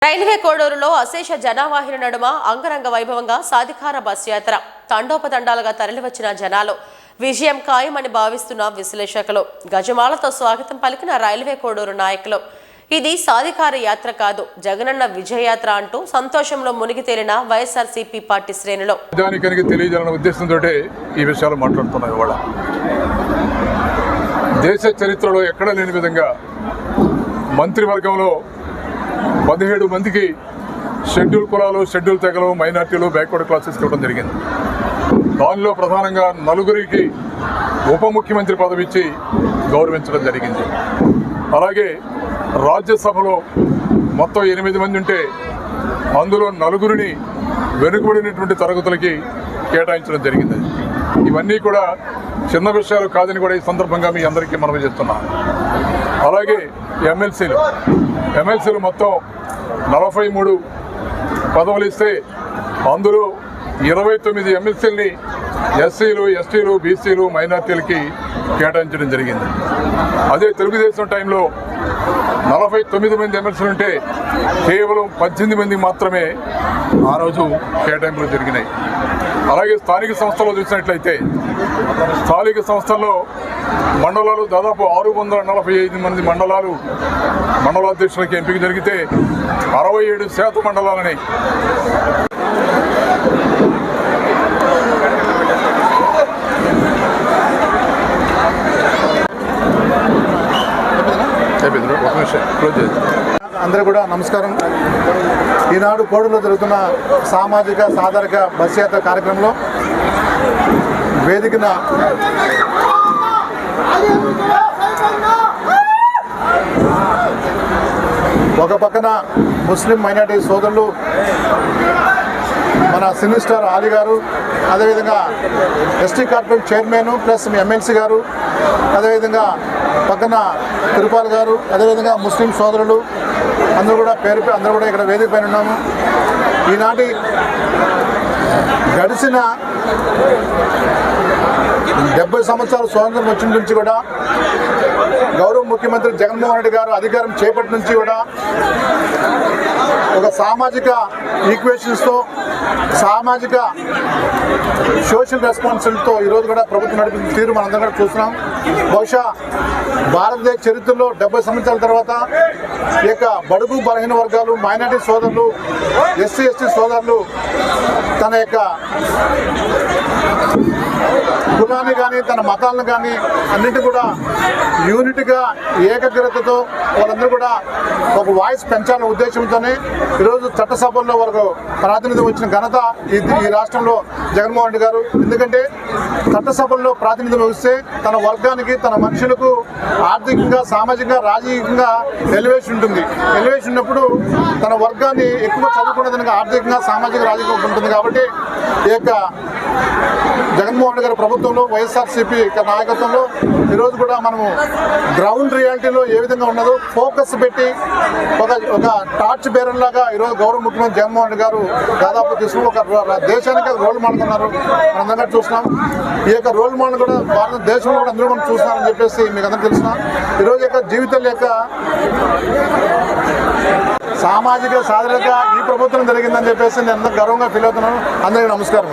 Railway కోడూరులో అశేష జనవాహిని నడుమ అంగరంగ వైభవంగా సాధికార బస్ యాత్ర తండోపతండాలుగా తరలివచ్చిన జనాలు విజయం ఖాయమని భావిస్తున్న విశ్లేషకులు గజమాలతో స్వాగతం పలికిన రైల్వే కోడూరు నాయకులు ఇది సాధికార యాత్ర కాదు జగనన్న విజయయాత్ర అంటూ సంతోషంలో మునిగి తేలిన వైఎస్ఆర్సీపీ పార్టీ శ్రేణులు తెలియజేయాలనే ఉద్దేశంతో ఈ విషయాలు మాట్లాడుతున్నాయి. ఇవాళ దేశ చరిత్రలో ఎక్కడ లేని విధంగా మంత్రివర్గంలో 17 మందికి షెడ్యూల్ కులాలు, షెడ్యూల్ తెగలు, మైనార్టీలు, బ్యాక్వర్డ్ క్లాసెస్ ఇవ్వడం జరిగింది. దానిలో ప్రధానంగా 4 ఉప ముఖ్యమంత్రి పదవి ఇచ్చి గౌరవించడం జరిగింది. అలాగే రాజ్యసభలో మొత్తం 8 మంది ఉంటే అందులో 4 వెనుకబడినటువంటి తరగతులకి కేటాయించడం జరిగింది. ఇవన్నీ కూడా చిన్న విషయాలు కాదని కూడా ఈ సందర్భంగా మీ అందరికీ మనవి చేస్తున్నాను. అలాగే ఎమ్మెల్సీలు మొత్తం 43 పదవులు ఇస్తే అందులో 29 ఎమ్మెల్సీలని ఎస్సీలు, ఎస్టీలు, బీసీలు, మైనార్టీలకి కేటాయించడం జరిగింది. అదే తెలుగుదేశం టైంలో 49 మంది ఎమ్మెల్సీలు ఉంటే కేవలం 18 మంది మాత్రమే ఆ రోజు కేటాయింపులు జరిగినాయి. అలాగే స్థానిక సంస్థల్లో చూసినట్లయితే స్థానిక సంస్థల్లో మండలాలు దాదాపు 645 మంది మండలాధ్యక్షులకి ఎంపిక జరిగితే 67% మండలాలని అందరూ కూడా నమస్కారం. ఈనాడు కోడూరులో జరుగుతున్న సామాజిక సాధారణ బస్ యాత్ర కార్యక్రమంలో వేదికన ఒక పక్కన ముస్లిం మైనార్టీ సోదరులు మన సినీ స్టార్ ఆలీ గారు, అదేవిధంగా ST corporate chairman plus MLC గారు, అదేవిధంగా పక్కన తిరుపాల్ గారు, అదేవిధంగా ముస్లిం సోదరులు అందరూ కూడా అందరూ కూడా ఇక్కడ వేదిక పైన ఉన్నాము. ఈనాటి గడిచిన 70 సంవత్సరాల స్వాతంత్రం వచ్చిన నుంచి కూడా గౌరవ ముఖ్యమంత్రి జగన్మోహన్ రెడ్డి గారు అధికారం చేపట్టి నుంచి కూడా ఒక సామాజిక ఈక్వేషన్స్తో, సామాజిక సోషల్ రెస్పాన్సిబిలిటీతో ఈరోజు కూడా ప్రభుత్వం నడిపిన తీరు మనందరం కూడా చూస్తున్నాం. బహుశా భారతదేశ చరిత్రలో 70 సంవత్సరాల తర్వాత ఈ యొక్క బడుగు బలహీన వర్గాలు, మైనార్టీ సోదరులు, ఎస్సీ ఎస్టీ సోదరులు తన యొక్క కులాన్ని కానీ తన మతాలను కానీ అన్నింటి కూడా యూనిట్గా ఏకగ్రతతో వాళ్ళందరూ కూడా ఒక వాయిస్ పెంచాలనే ఉద్దేశంతోనే ఈరోజు చట్టసభల్లో వాళ్ళకు ప్రాతినిధ్యం వచ్చిన ఘనత ఈ రాష్ట్రంలో జగన్మోహన్ రెడ్డి గారు. ఎందుకంటే చట్టసభల్లో ప్రాతినిధ్యం వహిస్తే తన వర్గానికి, తన మనుషులకు ఆర్థికంగా, సామాజికంగా, రాజకీయంగా ఎలివేషన్ ఉంటుంది. ఎలివేషన్ ఉన్నప్పుడు తన వర్గాన్ని ఎక్కువ చదువుకునేదానికి ఆర్థికంగా, సామాజిక, రాజకీయంగా ఉంటుంది. కాబట్టి ఈ యొక్క జగన్మోహన్ రెడ్డి గారి ప్రభుత్వంలో, వైఎస్ఆర్సీపీ నాయకత్వంలో ఈరోజు కూడా మనము గ్రౌండ్ రియాలిటీలో ఏ విధంగా ఉన్నదో ఫోకస్ పెట్టి ఒక టార్చ్ బేరర్ లాగా ఈరోజు గౌరవ ముఖ్యమంత్రి జగన్మోహన్ రెడ్డి గారు దాదాపు తీసుకుని ఒక దేశానికి రోల్ మోడల్ ఉన్నారు. మనందరికీ చూస్తున్నాం. ఈ యొక్క రోల్ మోడల్ కూడా భారతదేశంలో కూడా అందరూ మనం చూస్తున్నారని చెప్పేసి మీకు అందరికీ తెలిసిన ఈరోజు యొక్క జీవితాల యొక్క సామాజిక సాధనగా ఈ ప్రభుత్వం జరిగిందని చెప్పేసి నేను అందరూ గర్వంగా ఫీల్ అవుతున్నాను. అందరికీ నమస్కారం.